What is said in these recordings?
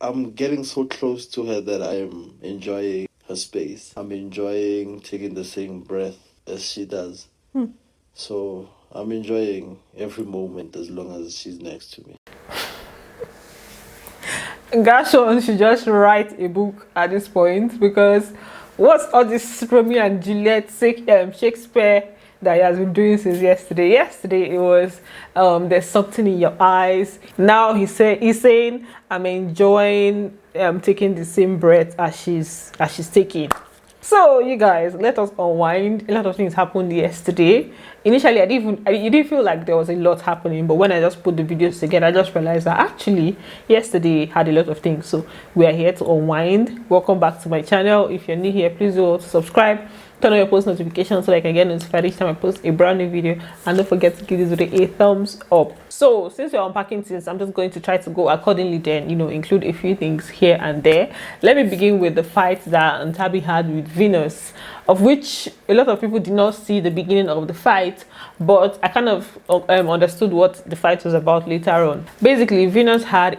I'm getting so close to her that I'm enjoying her space. I'm enjoying taking the same breath as she does. So I'm enjoying every moment as long as she's next to me. Gash1 should just write a book at this point, because what's all this Romeo and Juliet Shakespeare that he has been doing since yesterday? Yesterday it was there's something in your eyes. Now he's saying I'm enjoying taking the same breath as she's taking. So you guys, let us unwind. A lot of things happened yesterday. Initially, it didn't feel like there was a lot happening, but when I just put the videos together, I just realized that actually yesterday had a lot of things. So we are here to unwind. Welcome back to my channel. If you're new here, please do subscribe, turn on your post notifications so that I can get notified each time I post a brand new video, and don't forget to give this video a thumbs up. So since we're unpacking things, I'm just going to try to go accordingly, then include a few things here and there. Let me begin with the fight that Ntabi had with Venus, of which a lot of people did not see the beginning of the fight, but I kind of understood what the fight was about later on. Basically, Venus had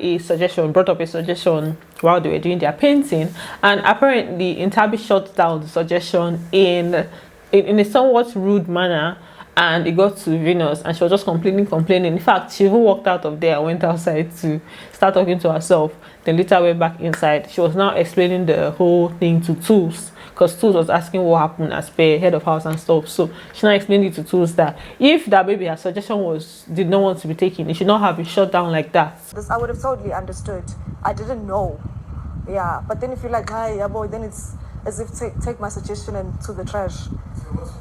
brought up a suggestion while they were doing their painting, and apparently Ntabi shut down the suggestion in a somewhat rude manner, and it got to Venus, and she was just complaining. In fact, she even walked out of there and went outside to start talking to herself, then later went back inside. She was now explaining the whole thing to Tools, because Tools was asking what happened as per head of house and stuff. So she now explained it to Tools that if that baby, her suggestion did not want to be taken, it should not have been shut down like that. This I would have totally understood. I didn't know. Yeah, but then if you're like, hi, yeah, boy, then it's as if take my suggestion and to the trash.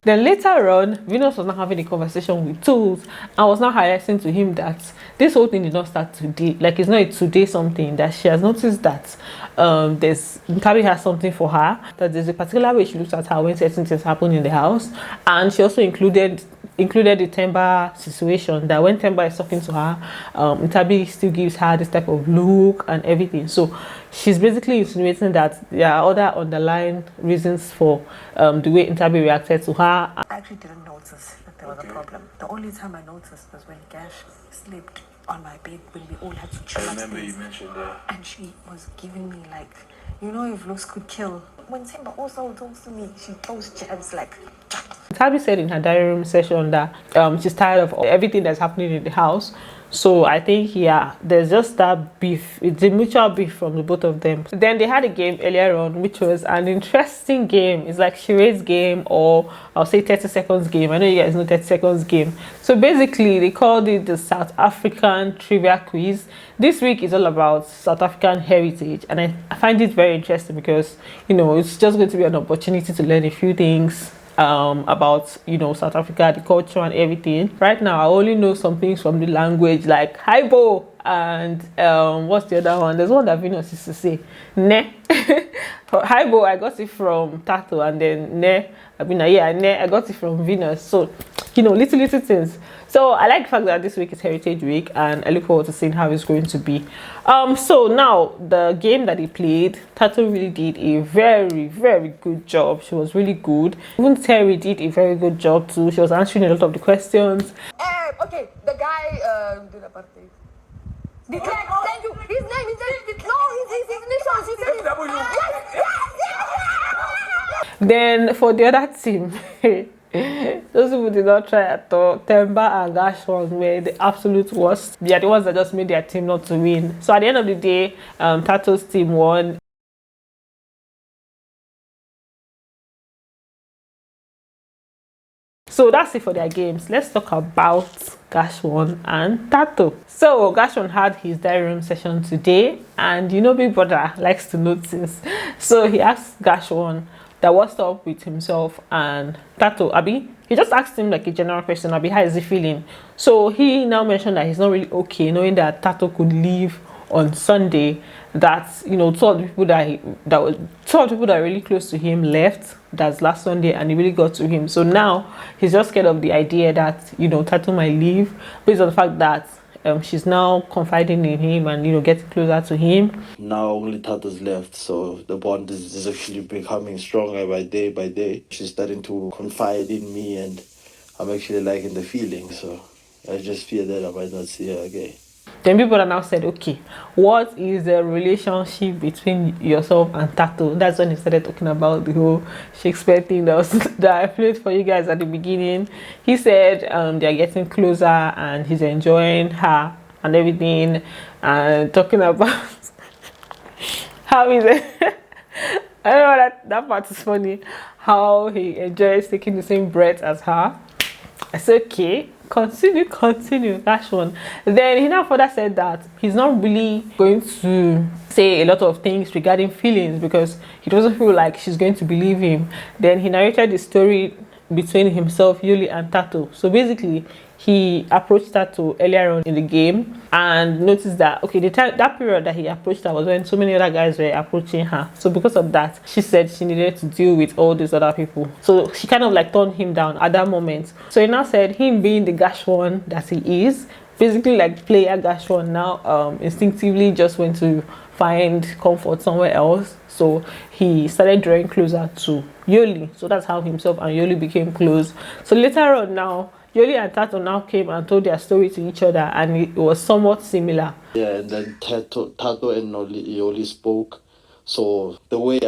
Then later on, Venus was now having a conversation with Tools and was now highlighting to him that this whole thing did not start today. Like, it's not a today something, that she has noticed that Ntabi has something for her, that there's a particular way she looks at her when certain things happen in the house. And she also included the Temba situation, that when Temba is talking to her, Ntabi still gives her this type of look and everything. So she's basically insinuating that there are other underlying reasons for the way Ntabi reacted to her. I actually didn't notice that there was a problem. The only time I noticed was when Gash slept on my bed when we all had to chill. I remember you mentioned that. And she was giving me like, if looks could kill. When Temba also talks to me, she throws jabs like. Ntabi said in her diary room session that she's tired of everything that's happening in the house. So I think, yeah, there's just that beef. It's a mutual beef from the both of them. Then they had a game earlier on, which was an interesting game. It's like charades game, or I'll say 30 seconds game. I know you guys know 30 seconds game. So basically, they called it the South African Trivia Quiz. This week is all about South African heritage, and I find it very interesting because, it's just going to be an opportunity to learn a few things about South Africa, the culture and everything. Right now I only know some things from the language, like Hibo and what's the other one? There's one that Venus used to say, ne. Hibo I got it from Thato, and then ne, I got it from Venus. So little things. So I like the fact that this week is Heritage Week, and I look forward to seeing how it's going to be. So now the game that he played, Thato really did a very, very good job. She was really good. Even Terry did a very good job too. She was answering a lot of the questions. Okay, the guy did a birthday. Thank you. His name is his initials. Then for the other team, those people did not try at all. Temba and Gash1 were the absolute worst. They are the ones that just made their team not to win. So at the end of the day, Thato's team won. So that's it for their games. Let's talk about Gash1 and Tatu. So Gash1 had his diary room session today, and Big Brother likes to notice. So he asked Gash1 that what's up with himself and Thato. Abi, he just asked him like a general question. Abi, how is he feeling? So he now mentioned that he's not really okay, knowing that Thato could leave on Sunday. That two of the people that are really close to him left. That's last Sunday, and it really got to him. So now he's just scared of the idea that Thato might leave, based on the fact that she's now confiding in him and getting closer to him. Now only Tato's left, so the bond is actually becoming stronger by day. She's starting to confide in me, and I'm actually liking the feeling. So I just fear that I might not see her again. Then people are now said, okay, what is the relationship between yourself and Thato? That's when he started talking about the whole Shakespeare thing that I played for you guys at the beginning. He said they're getting closer and he's enjoying her and everything, and talking about how he's I don't know, that part is funny, how he enjoys taking the same breath as her. I said, okay, continue, that's one. Then he now further said that he's not really going to say a lot of things regarding feelings because he doesn't feel like she's going to believe him. Then he narrated the story between himself, Yuli, and Thato. So basically, he approached Thato earlier on in the game and noticed that, okay, that period that he approached her was when so many other guys were approaching her. So because of that, she said she needed to deal with all these other people. So she kind of like turned him down at that moment. So he now said him being the Gash1 that he is, basically like player Gash1 now instinctively just went to find comfort somewhere else. So he started drawing closer to Yoli. So that's how himself and Yoli became close. So later on now, Yoli and Thato now came and told their story to each other, and it was somewhat similar. Yeah, and then Thato and Yoli spoke. So the way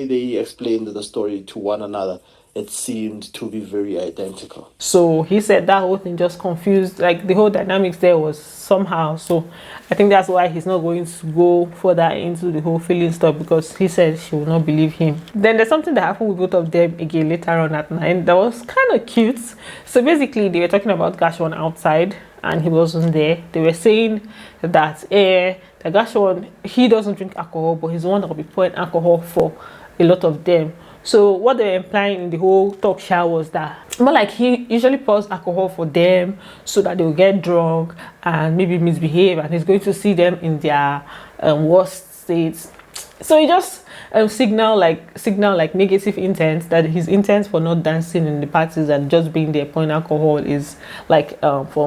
they explained the story to one another, it seemed to be very identical. So he said that whole thing just confused, like the whole dynamics there was somehow. So I think that's why he's not going to go further into the whole feeling stuff, because he said she will not believe him. Then there's something that happened with both of them again later on at night that was kind of cute. So basically they were talking about Gash1 outside and he wasn't there. They were saying that the Gash1, he doesn't drink alcohol, but he's the one that will be pouring alcohol for a lot of them. So what they were implying in the whole talk show was that more like he usually pours alcohol for them so that they'll get drunk and maybe misbehave, and he's going to see them in their worst states. So he just signal like negative intent, that his intent for not dancing in the parties and just being there pouring alcohol is like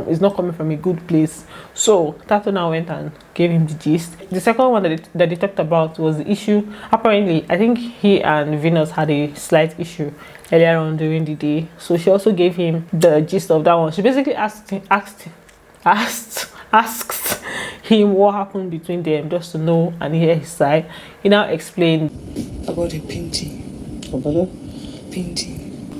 is not coming from a good place. So Thato now went and gave him the gist. The second one that they talked about was the issue. Apparently, I think he and Venus had a slight issue earlier on during the day. So she also gave him the gist of that one. She basically asked him what happened between them, just to know and hear his side. He now explained about a painting. About a painting.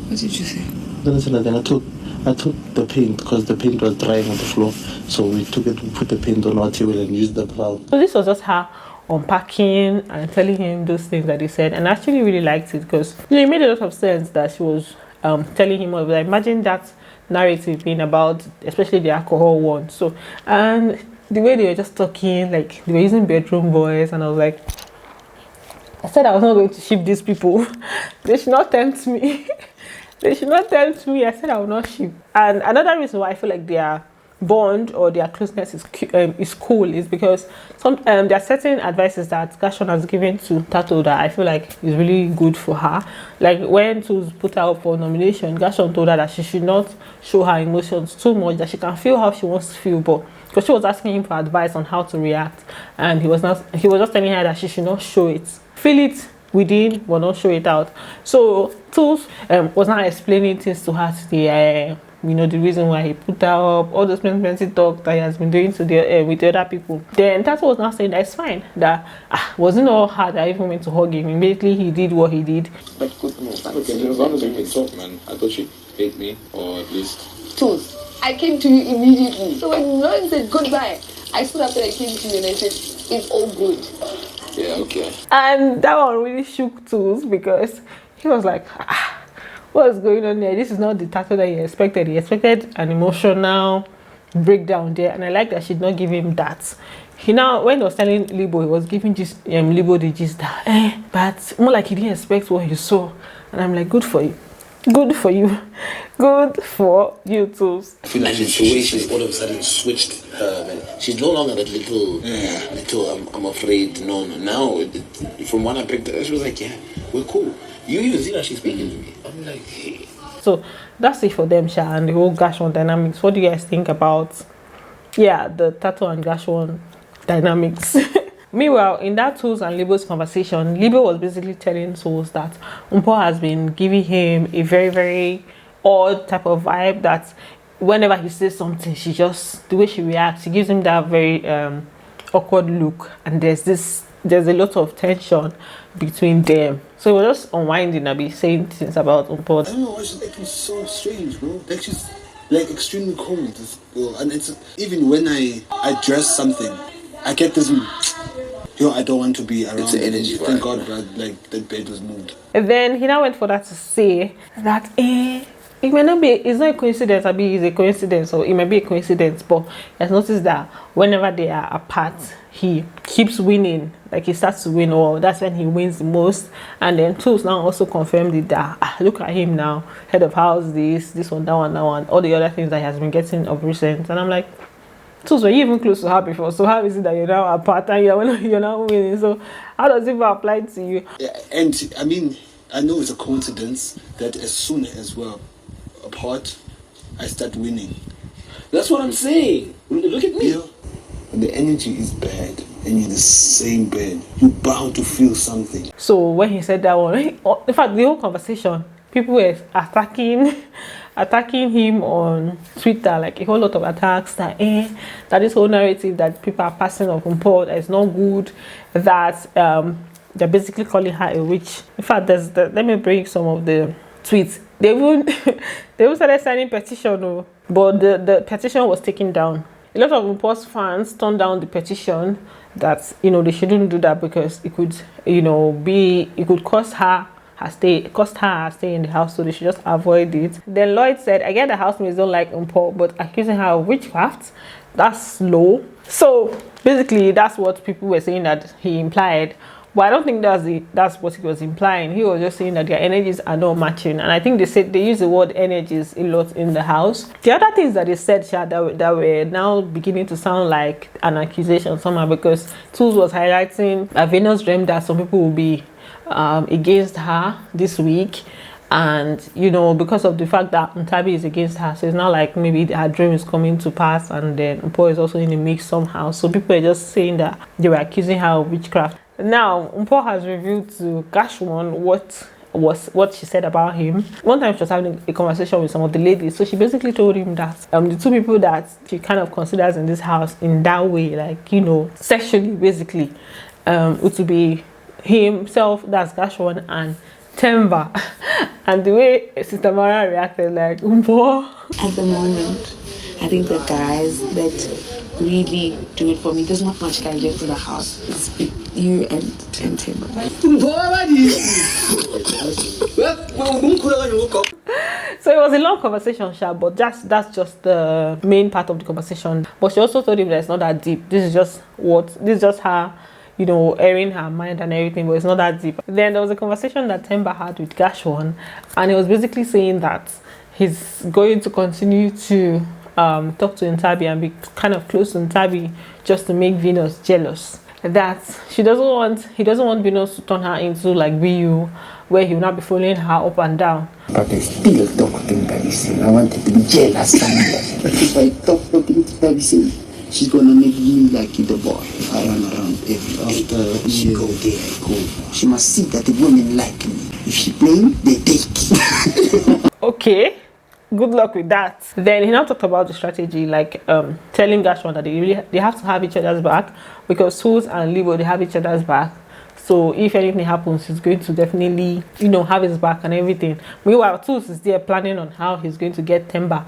What did you say? Then I took the paint because the paint was drying on the floor. So we took it, we put the paint on our table and used the brown. So this was just her unpacking and telling him those things that he said, and I actually really liked it because it made a lot of sense that she was telling him. Like, imagine that narrative being about especially the alcohol one. So, and the way they were just talking, like they were using bedroom voice, and I was like, I said I was not going to ship these people. They should not tempt me. They should not tempt me. I said I will not ship. And another reason why I feel like their bond or their closeness is cool is because there are certain advices that Gash1 has given to Thato that I feel like is really good for her. Like when to put her up for nomination, Gash1 told her that she should not show her emotions too much, that she can feel how she wants to feel, but because she was asking him for advice on how to react, and he was just telling her that she should not show it. Feel it within, but not show it out. So Tools was not explaining things to her today. You know, the reason why he put her up, all those plenty talk that he has been doing to with the other people. Then Thato was now saying that it's fine, that wasn't all hard. I even went to hug him. Immediately he did what he did. But good news. Okay, as long as we mixed up, man. I thought she'd hate me, or at least. Tools, I came to you immediately. So when Lauren said goodbye, I stood after I came to you and I said, it's all good. Yeah, okay. And that one really shook Tools because he was like, what's going on there? This is not the Thato that he expected. He expected an emotional breakdown there, and I like that she did not give him that. He now, when he was telling Libo, he was giving Libo the gist that, but more like he didn't expect what he saw. And I'm like, good for you. Good for you. Good for you too. I feel like it's the way she's all of a sudden switched her. Man. She's no longer that little, I'm afraid. No. Now, from what I picked up, she was like, yeah, we're cool. You even see that she's speaking to me. I'm like, hey. So that's it for them, Sha, and the whole Gash1 dynamics. What do you guys think about, the Thato and Gash1 dynamics? Meanwhile, in that Tools and Libo's conversation, Libo was basically telling Tools that Mpho has been giving him a very, very odd type of vibe, that whenever he says something, she just, the way she reacts, she gives him that very awkward look, and there's a lot of tension between them. So we're just unwinding and be saying things about Mpho. I don't know why she's acting so strange, bro. Like she's like extremely cold, and it's even when I dress something, I get this. I don't want to be around. It's the energy. Thank God, that like the bed was moved. And then he now went for that to say that it may not be, it's not a coincidence, I mean, it's a coincidence, or it may be a coincidence, but he has noticed that whenever they are apart, he keeps winning. Like he starts to win, or that's when he wins the most. And then Tools now also confirmed it that look at him now, head of house, this one, that one, all the other things that he has been getting of recent. And I'm like, Tools, were you even close to her before? So how is it that you're now apart and you're now winning? So how does it even apply to you? Yeah, and I mean, I know it's a coincidence that as soon as we're apart, I start winning. That's what I'm saying. Look at me. Yeah. When the energy is bad and you're in the same bed, you're bound to feel something. So when he said that one, in fact, the whole conversation, people were attacking him on Twitter, like a whole lot of attacks that this whole narrative that people are passing of Mpho that is not good, that they're basically calling her a witch. In fact, let me bring some of the tweets. They even started signing petition, but the petition was taken down. A lot of Mpho's fans turned down the petition that they shouldn't do that because it could it could cost her her stay in the house, so they should just avoid it. Then Lloyd said, I get the housemates don't like Mpho, but accusing her of witchcraft, that's low. So basically that's what people were saying that he implied. But I don't think that's what he was implying. He was just saying that their energies are not matching. And I think they use the word energies a lot in the house. The other things that they said that were now beginning to sound like an accusation somehow, because Tools was highlighting a Venus dream that some people will be against her this week. And because of the fact that Ntabi is against her, so it's not like maybe her dream is coming to pass, and then Mpho is also in the mix somehow. So people are just saying that they were accusing her of witchcraft. Now Mpho has revealed to Gash1 what she said about him. One time she was having a conversation with some of the ladies, so she basically told him that the two people that she kind of considers in this house in that way, like sexually basically, it would be himself, that's Gash1, and Temba. And the way Sister Mara reacted, like, Mpho. At the moment, I think the guys that really do it for me, there's not much guy left in the house. It's you and Temba. So it was a long conversation, but that's just the main part of the conversation. But she also told him that it's not that deep. This is just her, airing her mind and everything, but it's not that deep. Then there was a conversation that Temba had with Gash1, and he was basically saying that he's going to continue to talk to Ntabi and be kind of close to Ntabi just to make Venus jealous. That he doesn't want Venus to turn her into like BU, where he will not be following her up and down. But I still talk to Ntabi. I wanted to be jealous. But if I talk to Ntabi, she's gonna make me like the boy. If I run around after she go there, I go. She must see that the women like me. If she playing, they take. Okay. Good luck with that. Then he now talked about the strategy, like telling Gash1 that they have to have each other's back, because Tools and Libo, they have each other's back. So if anything happens, he's going to definitely, have his back and everything. Meanwhile, Tools is there planning on how he's going to get Temba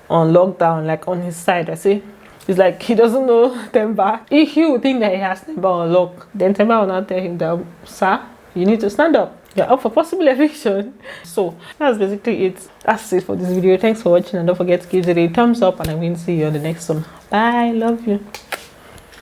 on lockdown, like on his side. I see. It's like he doesn't know Temba. If he would think that he has Temba on lock, then Temba will not tell him that, sir, you need to stand up. You're up for possible eviction. So that's basically it. That's it for this video. Thanks for watching, and don't forget to give it a thumbs up, and I'm going to see you on the next one. Bye. Love you.